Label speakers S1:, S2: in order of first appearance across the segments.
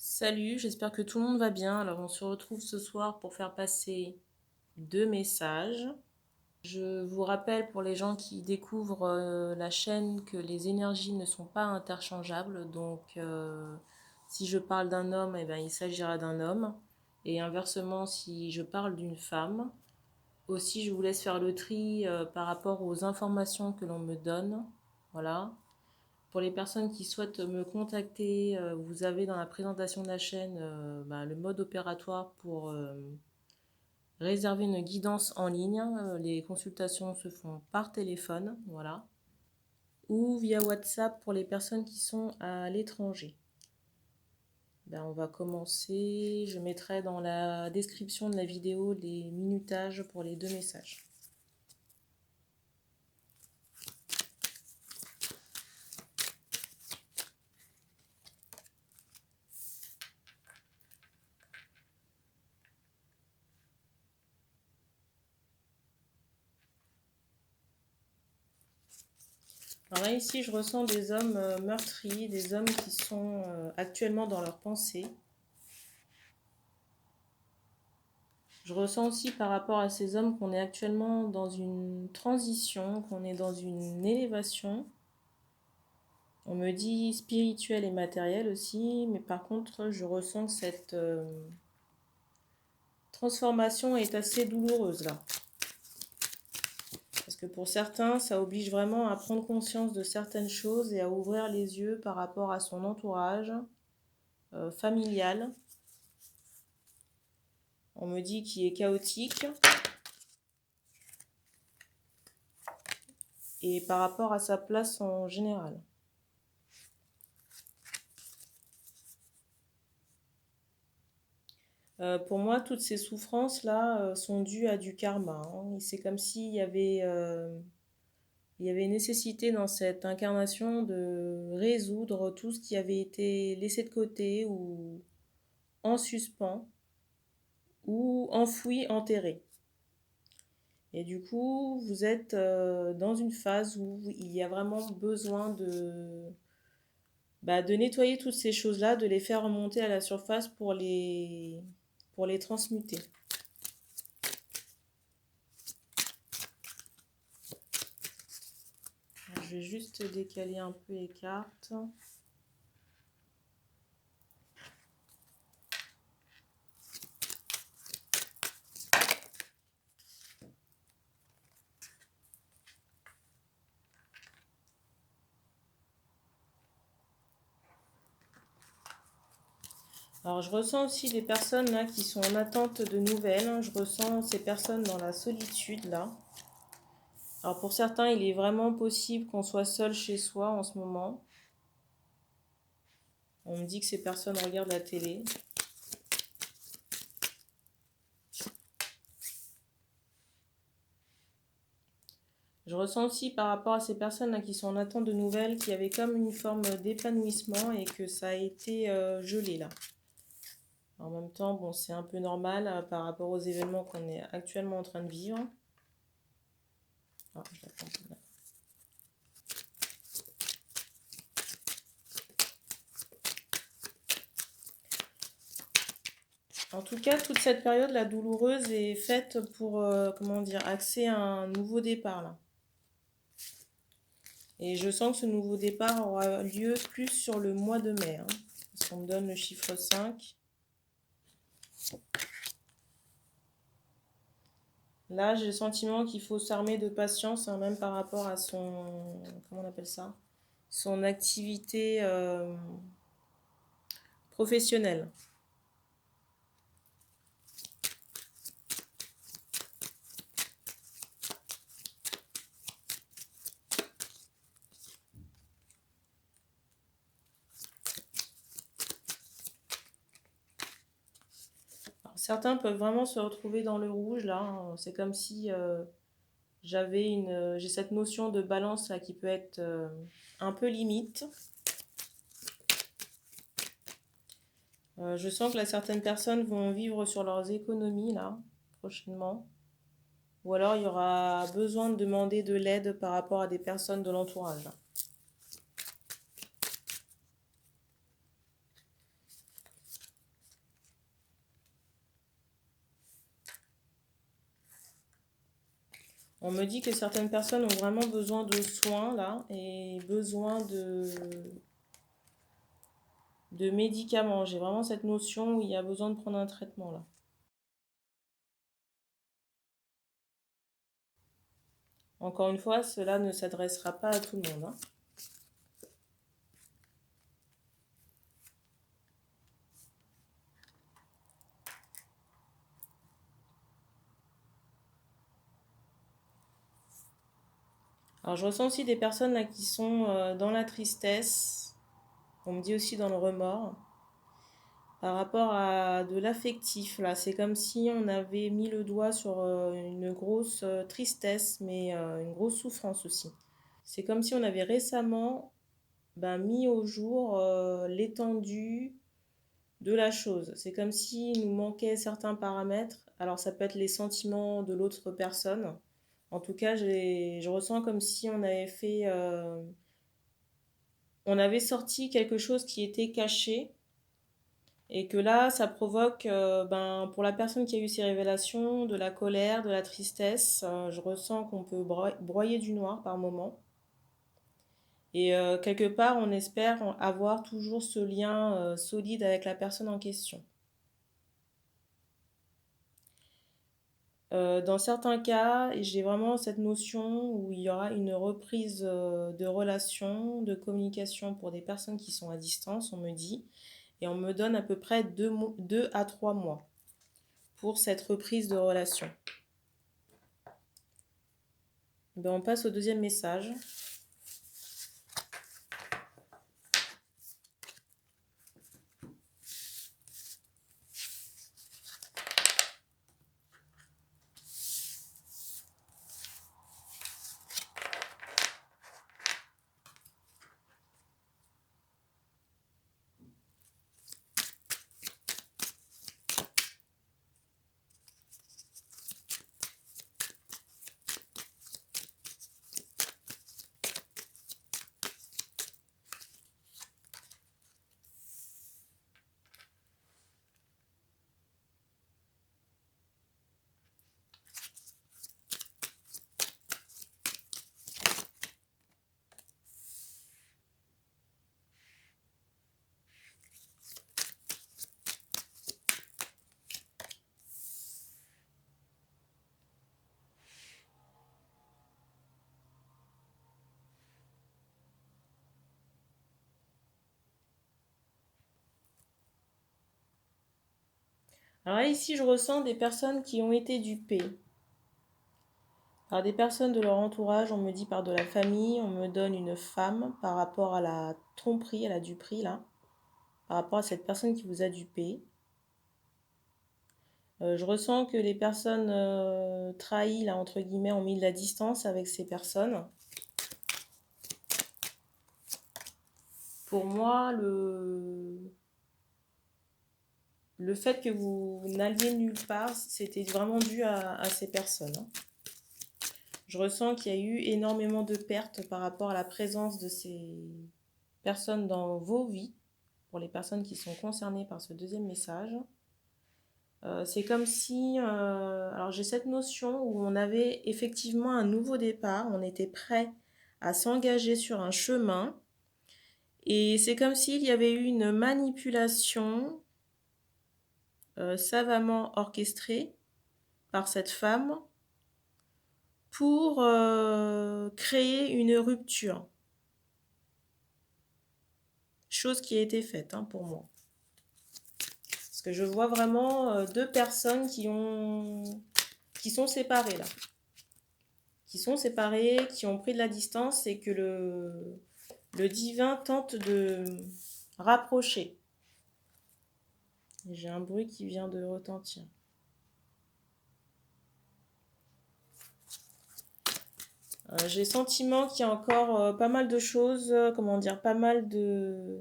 S1: Salut, j'espère que tout le monde va bien. Alors, on se retrouve ce soir pour faire passer deux messages. Je vous rappelle pour les gens qui découvrent la chaîne que les énergies ne sont pas interchangeables. Donc, si je parle d'un homme, eh ben, il s'agira d'un homme. Et inversement, si je parle d'une femme. Aussi, je vous laisse faire le tri par rapport aux informations que l'on me donne. Voilà. Pour les personnes qui souhaitent me contacter, vous avez dans la présentation de la chaîne le mode opératoire pour réserver une guidance en ligne. Les consultations se font par téléphone, voilà, ou via WhatsApp pour les personnes qui sont à l'étranger. On va commencer. Je mettrai dans la description de la vidéo les minutages pour les deux messages. Alors là, ici, je ressens des hommes meurtris, des hommes qui sont actuellement dans leurs pensées. Je ressens aussi par rapport à ces hommes qu'on est actuellement dans une transition, qu'on est dans une élévation. On me dit spirituel et matériel aussi, mais par contre, je ressens que cette transformation est assez douloureuse là. Parce que pour certains, ça oblige vraiment à prendre conscience de certaines choses et à ouvrir les yeux par rapport à son entourage familial. On me dit qu'il est chaotique. Et par rapport à sa place en général. Pour moi, toutes ces souffrances-là sont dues à du karma, hein. C'est comme s'il il y avait nécessité dans cette incarnation de résoudre tout ce qui avait été laissé de côté ou en suspens ou enfoui, enterré. Et du coup, vous êtes dans une phase où il y a vraiment besoin de nettoyer toutes ces choses-là, de les faire remonter à la surface pour les transmuter. Je vais juste décaler un peu les cartes. Alors, je ressens aussi des personnes là qui sont en attente de nouvelles. Je ressens ces personnes dans la solitude là. Alors, pour certains, il est vraiment possible qu'on soit seul chez soi en ce moment. On me dit que ces personnes regardent la télé. Je ressens aussi par rapport à ces personnes là qui sont en attente de nouvelles qu'il y avait comme une forme d'épanouissement et que ça a été gelé là. En même temps, bon, c'est un peu normal par rapport aux événements qu'on est actuellement en train de vivre. Ah, je l'attends. En tout cas, toute cette période là douloureuse est faite pour comment dire, axer un nouveau départ là. Et je sens que ce nouveau départ aura lieu plus sur le mois de mai, hein, parce qu'on me donne le chiffre 5. Là, j'ai le sentiment qu'il faut s'armer de patience, hein, même par rapport à son, comment on appelle ça, son activité professionnelle. Alors, certains peuvent vraiment se retrouver dans le rouge là, hein. C'est comme si j'ai cette notion de balance là qui peut être un peu limite. Je sens que là, certaines personnes vont vivre sur leurs économies là, prochainement. Ou alors il y aura besoin de demander de l'aide par rapport à des personnes de l'entourage, là. On me dit que certaines personnes ont vraiment besoin de soins là et besoin de médicaments. J'ai vraiment cette notion où il y a besoin de prendre un traitement là. Encore une fois, cela ne s'adressera pas à tout le monde, hein. Alors je ressens aussi des personnes là qui sont dans la tristesse. On me dit aussi dans le remords. Par rapport à de l'affectif, là, c'est comme si on avait mis le doigt sur une grosse tristesse, mais une grosse souffrance aussi. C'est comme si on avait récemment mis au jour l'étendue de la chose. C'est comme s'il nous manquait certains paramètres. Alors ça peut être les sentiments de l'autre personne. En tout cas, je ressens comme si on avait fait, on avait sorti quelque chose qui était caché et que là, ça provoque, pour la personne qui a eu ces révélations, de la colère, de la tristesse. Je ressens qu'on peut broyer du noir par moment. Et quelque part, on espère avoir toujours ce lien solide avec la personne en question. Dans certains cas, j'ai vraiment cette notion où il y aura une reprise de relation, de communication pour des personnes qui sont à distance, on me dit, et on me donne à peu près 2 à 3 mois pour cette reprise de relation. On passe au deuxième message. Alors là, ici, je ressens des personnes qui ont été dupées. Par des personnes de leur entourage, on me dit par de la famille, on me donne une femme par rapport à la tromperie, à la duperie, là, par rapport à cette personne qui vous a dupé. Je ressens que les personnes trahies, là, entre guillemets, ont mis de la distance avec ces personnes. Pour moi, le fait que vous n'alliez nulle part, c'était vraiment dû à ces personnes, hein. Je ressens qu'il y a eu énormément de pertes par rapport à la présence de ces personnes dans vos vies, pour les personnes qui sont concernées par ce deuxième message. C'est comme si, alors j'ai cette notion où on avait effectivement un nouveau départ, on était prêt à s'engager sur un chemin, et c'est comme s'il y avait eu une manipulation savamment orchestrée par cette femme pour créer une rupture. Chose qui a été faite, hein, pour moi. Parce que je vois vraiment deux personnes qui sont séparées là. Qui sont séparées, qui ont pris de la distance et que le divin tente de rapprocher. J'ai un bruit qui vient de retentir. J'ai le sentiment qu'il y a encore pas mal de choses, comment dire, pas mal de...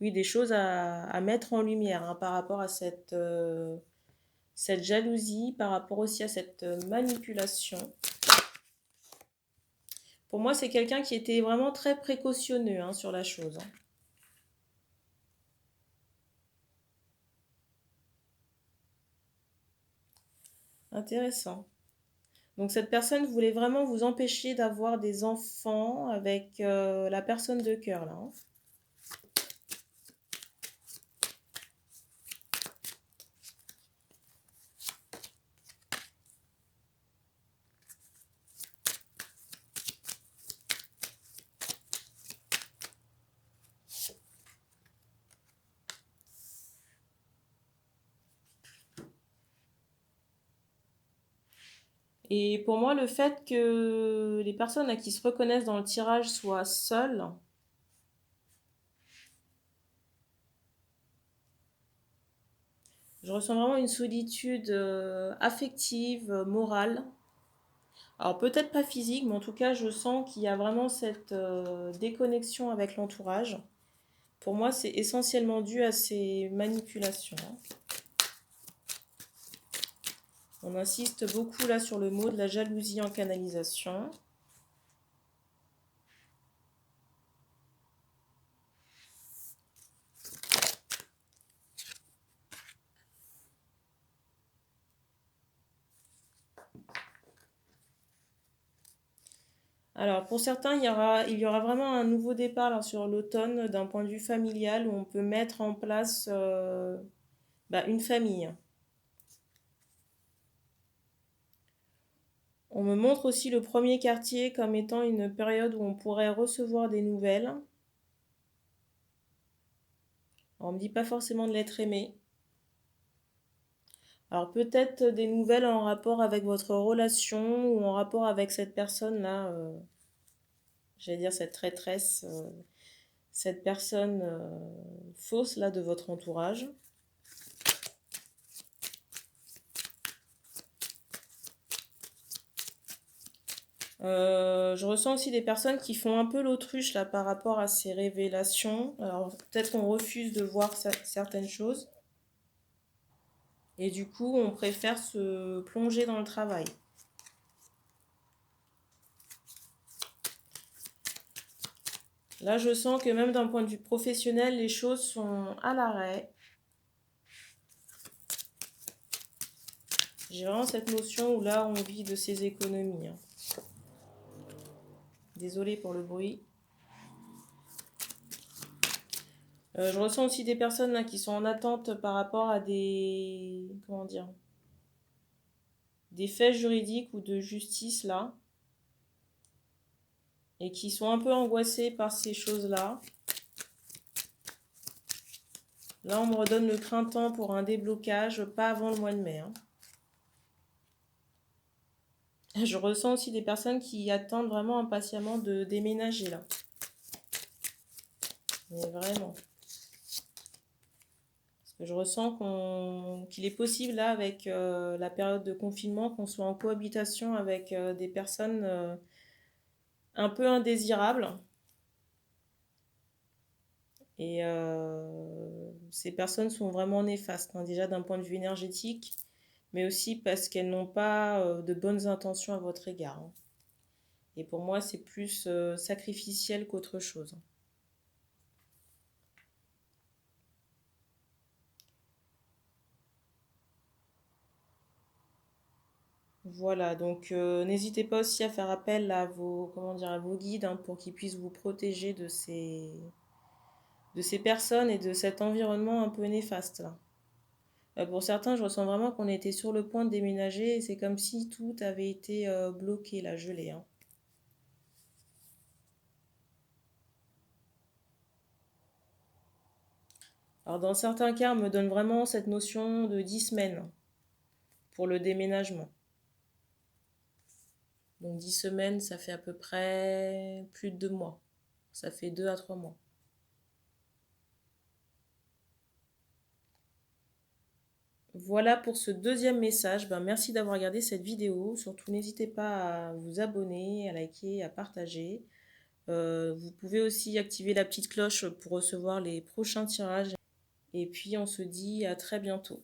S1: Oui, des choses à mettre en lumière, hein, par rapport à cette jalousie, par rapport aussi à cette manipulation. Pour moi, c'est quelqu'un qui était vraiment très précautionneux, hein, sur la chose, hein. Intéressant. Donc cette personne voulait vraiment vous empêcher d'avoir des enfants avec la personne de cœur là, hein. Et pour moi, le fait que les personnes à qui se reconnaissent dans le tirage soient seules, je ressens vraiment une solitude affective, morale. Alors peut-être pas physique, mais en tout cas, je sens qu'il y a vraiment cette déconnexion avec l'entourage. Pour moi, c'est essentiellement dû à ces manipulations, hein. On insiste beaucoup là sur le mot de la jalousie en canalisation. Alors, pour certains, il y aura vraiment un nouveau départ là, sur l'automne d'un point de vue familial où on peut mettre en place une famille. On me montre aussi le premier quartier comme étant une période où on pourrait recevoir des nouvelles. Alors, on ne me dit pas forcément de l'être aimé. Alors peut-être des nouvelles en rapport avec votre relation ou en rapport avec cette personne-là, j'allais dire cette traîtresse, cette personne fausse là de votre entourage. Je ressens aussi des personnes qui font un peu l'autruche là par rapport à ces révélations. Alors peut-être qu'on refuse de voir certaines choses et du coup on préfère se plonger dans le travail. Là je sens que même d'un point de vue professionnel les choses sont à l'arrêt. J'ai vraiment cette notion où là on vit de ses économies, hein. Désolée pour le bruit. Je ressens aussi des personnes là, qui sont en attente par rapport à des, comment dire, des faits juridiques ou de justice là, et qui sont un peu angoissées par ces choses-là. Là, on me redonne le printemps pour un déblocage, pas avant le mois de mai, hein. Je ressens aussi des personnes qui attendent vraiment impatiemment de déménager là. Mais vraiment. Parce que je ressens qu'il est possible là, avec la période de confinement, qu'on soit en cohabitation avec des personnes un peu indésirables. Et ces personnes sont vraiment néfastes, hein, déjà d'un point de vue énergétique, mais aussi parce qu'elles n'ont pas de bonnes intentions à votre égard, hein. Et pour moi, c'est plus sacrificiel qu'autre chose. Voilà, donc n'hésitez pas aussi à faire appel à vos, comment dire, à vos guides, hein, pour qu'ils puissent vous protéger de ces personnes et de cet environnement un peu néfaste là. Pour certains, je ressens vraiment qu'on était sur le point de déménager et c'est comme si tout avait été bloqué, là, gelé, hein. Alors dans certains cas, on me donne vraiment cette notion de 10 semaines pour le déménagement. Donc 10 semaines, ça fait à peu près plus de 2 mois. Ça fait 2 à 3 mois. Voilà pour ce deuxième message. Merci d'avoir regardé cette vidéo. Surtout, n'hésitez pas à vous abonner, à liker, à partager. Vous pouvez aussi activer la petite cloche pour recevoir les prochains tirages. Et puis, on se dit à très bientôt.